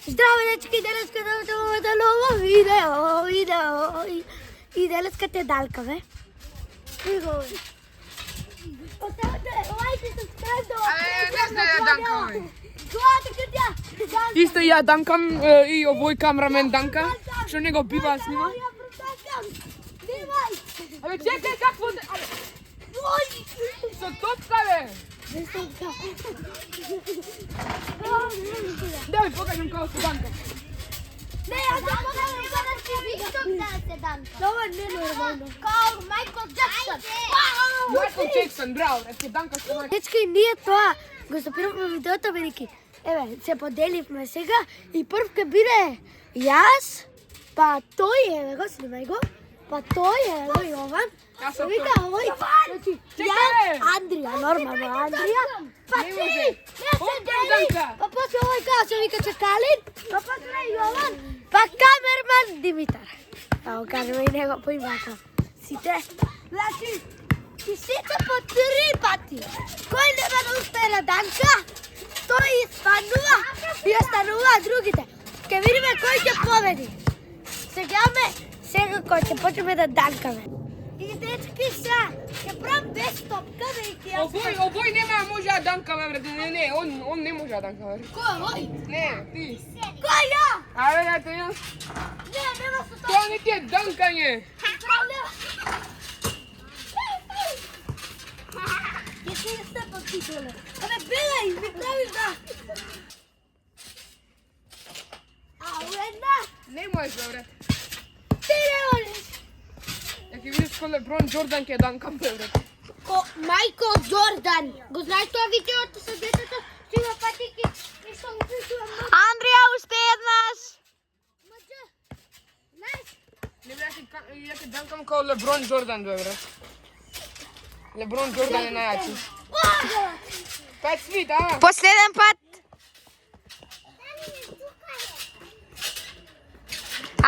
Здраво, дечки, денеска да ново видео. И денеска те далкаве. Оставате лайк и сабскрайб да не данкаме. Главата кутија. Исто ја данкам и овој камерамен данка, што него бива снима. Абе чекај какво де... Со топка бе! Дај покажам како се данка. Не, јас да покажам како се данка. Тоа не е нормално. Као Майкл Джексон. Майкл Джексон, браво, ќе данка со Майкл. Дечки, ние тоа го запираме видеото, велики. Еве, се поделивме сега и прв ке биде јас, па тој, еве го, снимај го, па тој, еве Јован, вика овој, значи, јас, Андрија, нормално Андрија, па ти, не се дели, па после овој као се вика Чекалин, па после Јован, па камерман Димитар. Ао, кажеме и него по името. Сите, значи, и сите по 3 пати. Кој нема да успее на данка, тој испанува и останува другите. Ке видиме кој ќе победи. Сегаме, сега кој ќе почнеме да данкаме. И дечки са, ќе правам без топка, веќе јас. Овој нема може да данкаме, брате, не, он не може да данкаме. Кој овој? Не, ти. Кој ја? Абе, ето јас. Не, нема со Тоа не ти е данкање. Ќе се степам титуле. Абе, белај, ми правиш да. Една. Не можеш, бре. Ти не можеш. Ја ќе видиш кој Леброн Џордан ќе данкам, бре. Майкл Џордан. Го знаеш тоа видеото со детето? Што има патики и што го пишува мама. Андрија, уште еднаш. Мача. Знаеш? Не бе, ја ќе данкам као Леброн Џордан, бре. Леброн Џордан е најачи. 5 свит, а? Последен пат.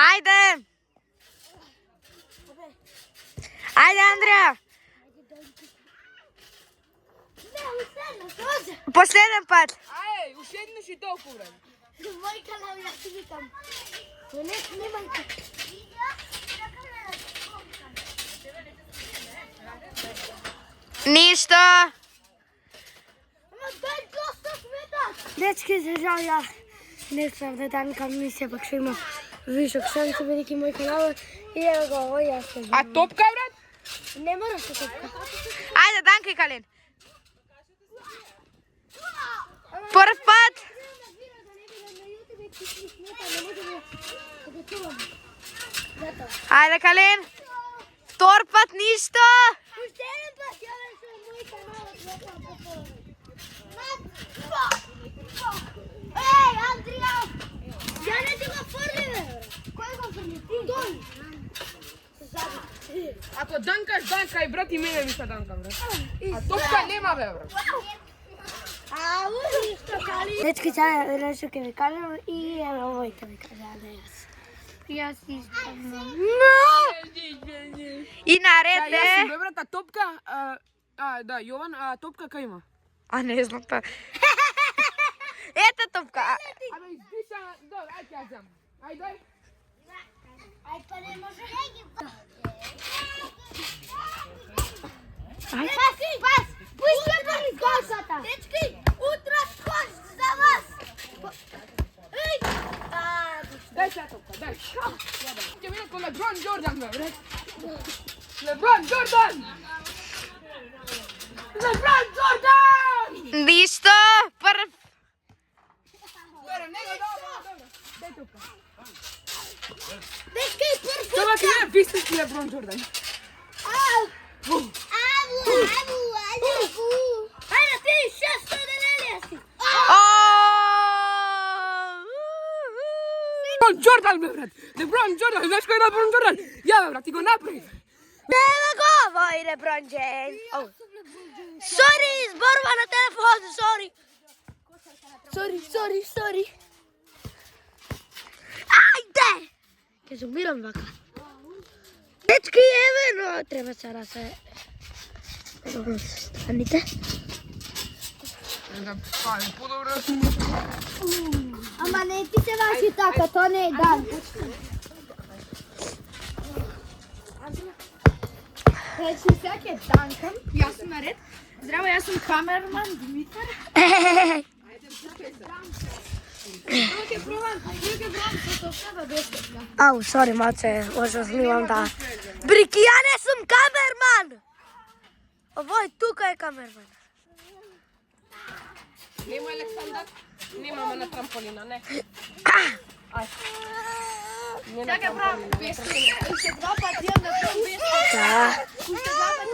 Ајде. Ајде, Андрија. Не, устана, доđe. Последен пат. Ај, уште еднаш и толку, бре. Мој канал ја си викам. Не снимајте. Ништо. Ама дай доста светак. Дечки, за жал ја не сам да данкам, ми сепак што имам вишок шанса, бидејќи мој канал и ево го овој јас се А топка, брат? не мора се топка. Ајде, данкај, Калин. Прв пат. Ајде, Калин. Втор пат ништо. Уште еден пат ја беше мој канал. Еј, Андрија! Ја не ти го фрли, бе! Кој го фрли? Ти? Тој! Ако данкаш, данкај, брат, и мене ми се данка, брат. А топка нема, бе, брат. Ау, ништо, Кали! Дечки, сега нешто ке ви кажам и ево овој ке ви кажам, да јас. Јас исто. И наред Ја јас сум, е. бе, брат, а топка, да, Јован, а топка кај има? А не знам па. Ето топка. Абе, издиша, добре, ајде ја зем. Ајде, дој. Ај, па не може. Пас, пас! Пујте ми кошата! Дечки, утре скош за вас! Еј! Дај сега топка, дај. Ќе видам ко Леброн Џордан, бе, брат. Леброн Џордан! Леброн Џордан! Ништо. Прв. Добре, него, добре. Дај топка. Дечки, прв Тоа ќе видам вистински Леброн Џордан. Ау! Ајде ти, 600 делелија си! Леброн Џордан, бе, брат. Леброн Џордан, знаеш кој е Леброн Џордан? Ја, бе, брат, ти го направи. Нема го овој Леброн Џеймс. Сори, зборува на телефон, сори! Сори! Ајде! Ке зумирам вака. Дечки, еве, но треба сега се... Станите. Да, па, е подобро да снимаш. Ама не ти се ваши така, то не е дан. Значи, сега е Данкан, јас сум наред. Здраво, јас сум камерман Димитар. Прво ќе пробам со себе бесплатно. Ау, сори, малце, може снимам да. Брики, ја не сум камерман! Овој тука е камерман. Нема Александар? Немаме на трамполина, не. Сега ќе пробам бесплатно. Уште два пати имам да пробам бесплатно. Да. Уште два пати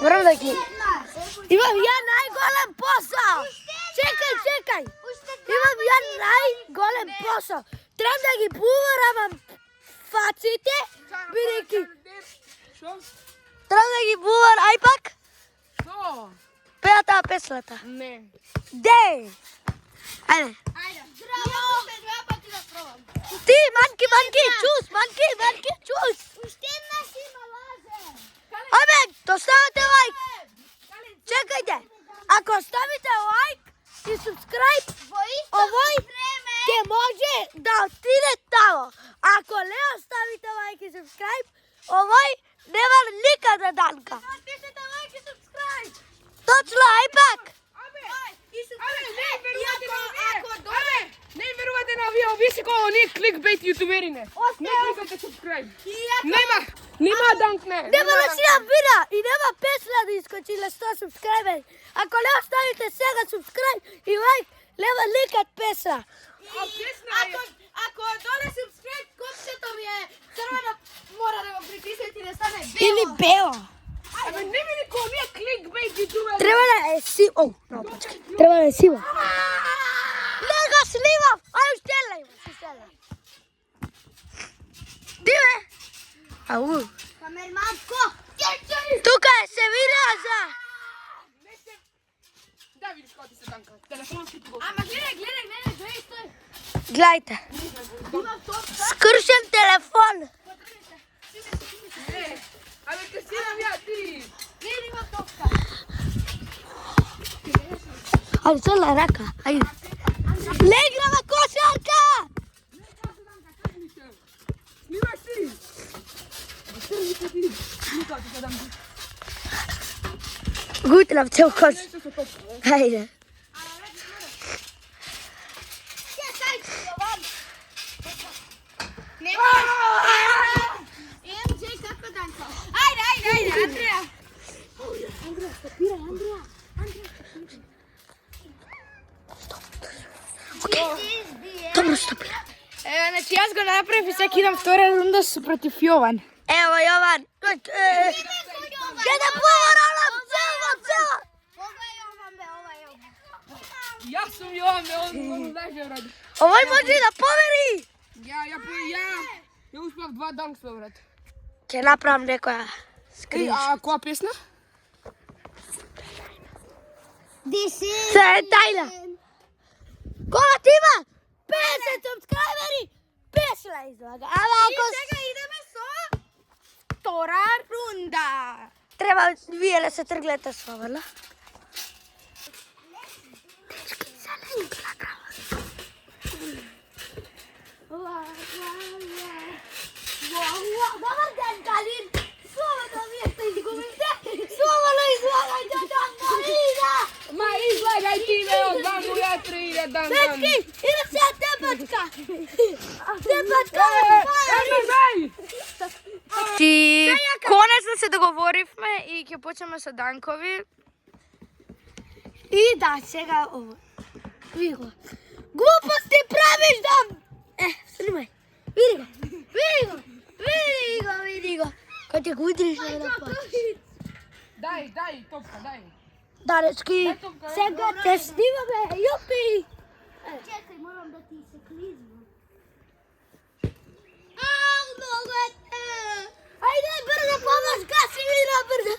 Морам да ги... Имам ја најголем посол! Чекај! Имам ја најголем посол! Требам да ги буварамам фаците, бидејќи... Шо? Требам да ги бувар, ај пак? Шо? Пеа таа песлата. Не. Деј! Ајде. Здраво! Уште два пати да пробам. Ти, манки, чус! Уште една си има лазе. Абе, доставате лайк! Чекајте! Ако ставите лайк и subscribe, овој ќе може да отиде тамо. Ако не оставите лайк и subscribe, овој нема никаде Данка. Натиснете лайк и subscribe. Точно, ај пак! Не верувате на овие овиси кои оние кликбейт јутуберине. Не кликате subscribe. Нема Данк, не. Нема да си ја видео и нема песна да искочиле 100 subscriberi. Ако не оставите сега subscribe и лайк, нема никад песна. Ако доле subscribe, копчето ми е црвено, мора да го притиснете и да стане бело. Или бело. Абе, не ми никој оние кликбейт јутубери. Треба да е си... Оу, наопачки. Треба да е сива. Не го снимам! Ај, устелај ме, устелај. Ти бе? Ау. Камерманко! Тука е се видео за... Да видиш како ти се Данка. Телефонот ти го. Ама гледај, гледај, стој. Гледайте. Имам топка. Скршен телефон. Абе, те синам ја ти. Гледај, имам топка. Ајде, цела рака. Ајде. Не играме кошарка! Снимаш ти. Гутлав цел кош. Ајде. Ajde, Andreja. Добро стопира. Значи јас го направив и сега идам втора рунда против Јован. Ево Јован. Ќе да поварам цела. Јас сум Јован, он лаже брат. Овој може да повери. Ја успеав 2 данкства брат. Ќе направам некоја скрин. А која песна? Се е тајна. Кога ти има 50 subscriberi, песна излага. Ама ако Сега идеме со втора рунда. треба вие да се трглете слободно. Добар ден, Калин! Слободно вие сте изгубите! Слободно излагајте Данкалина! Ма излагај ти бе, од вам моја 3 Данкан. Дечки, иде сега тепачка! Тепачка! Ти конечно се договоривме и ќе почнеме со Данкови. И да, сега ово. Види го. Глупости правиш дом! Снимај. Види го. Кај ти го удриш на една пат. Дај, топка, дај. Да, дечки, сега те снимаме, јупи! Чекај, морам да ти се клизмам. Ау, много е те! Ајде, брзо, помош, гаси вина, брзо!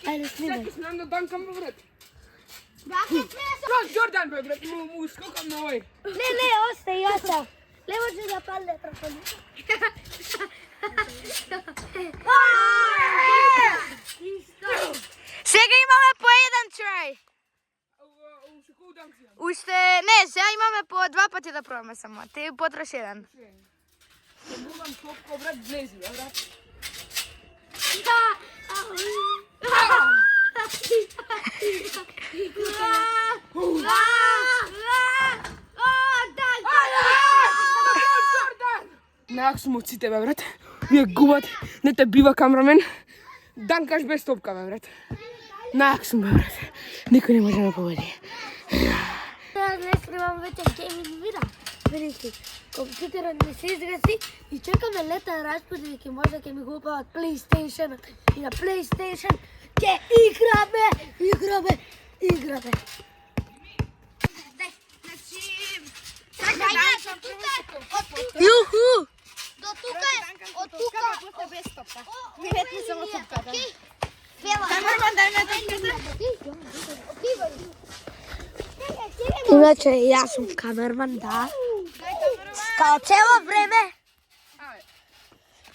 Ајде, снимај. Чекай, снимам на Данкан бе брат. Браке, Джон Джордан бе брат, му скокам на овој. Не, остај, јас сам. Не може да падне трафони. Сега имаме по еден трај. Уште, не, сега имаме по 2 пати да пробаме само. Ти потрош еден. Морам топко, брат, влези, брат. Најак сум од сите, бе, брат. Вие губат, не те бива камрамен. Данкаш без топка, бе, брат. Најак сум, бе, брат. Никој не може да ме победи. Не снимам вече гейминг видео. Видите, компјутерот ми се изгаси и чекаме летен разпад и ќе може да ми купат PlayStation и на PlayStation ќе играме. Јуху! До тука е, од тука. После без топка. Минете само топката. Камерман, дај ме топката. Иначе јас сум камерман, да. Као цело време.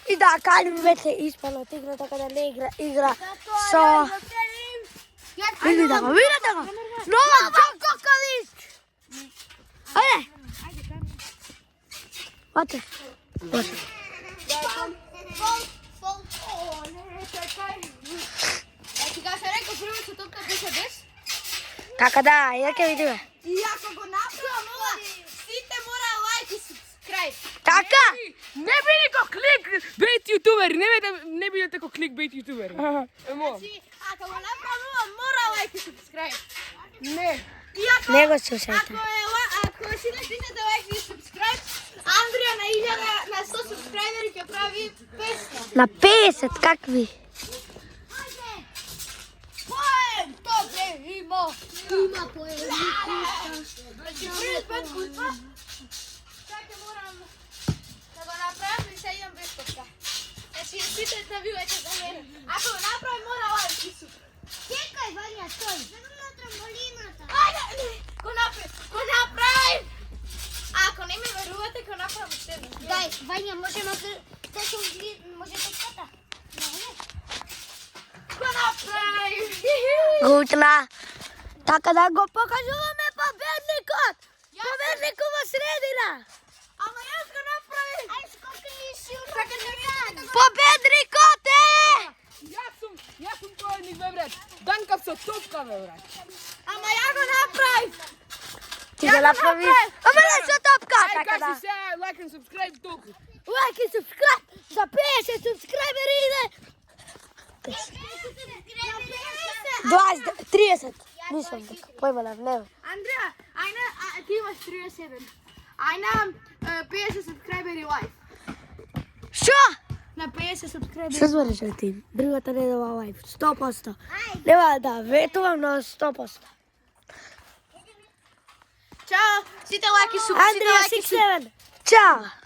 И да, Калим веќе испала од игра, така да не игра со... Видите го. Нова кокалист! Ајде! Оте. Сега се рекол првото топка беше без. Така да, ја ќе видиме. И ако го направам ова, сите мора лайк и subscribe. Така! Не биде ко кликбейт јутубери, не бидете ко кликбейт јутубери. Емо. Ако го направам ова, мора лайк и subscribe. Не. И ако Не го слушајте. ако си не стигнете лайк и subscribe, Андрија на 100 subscriberi ќе прави 500. На 50, какви? Поем! Добре, има поем. Значи, првиот пат кулпа. Чака морам да го направам и се идам без топка. Значи, сите да вивате за мене. Ако го направим, мора лайк и супер. Чекај, Вања, стој. На трамболината. Ајде, го направим. Ако не ми верувате, го направам уште еднаш. Дај, Вања, можеме да се може топката. Го направим. Гутна. Така да го покажуваме победникот. Победникот во средина. Ама јас го направим. Ај, скока ни силно. Чакай да ми Победникот е! Јас сум победник, бе, брат. Данкав со топка, бе, брат. Ама ја го направив. Ти го направи. Ама не со топка, Ај, така да. кажи се, лайк и subscribe толку. Лайк и subscribe за 50 subscriberi иде. 20, 30. Мислам дека појма на днево. Андрија, ти имаш 37. Ај на 50 subscriberi лайв. Шо? На 50 subscriberi. Што збориш ти? Другата не дава лайв. 100%. Нема да ветувам на 100%. Чао, сите лайк и Андрија 67. Чао.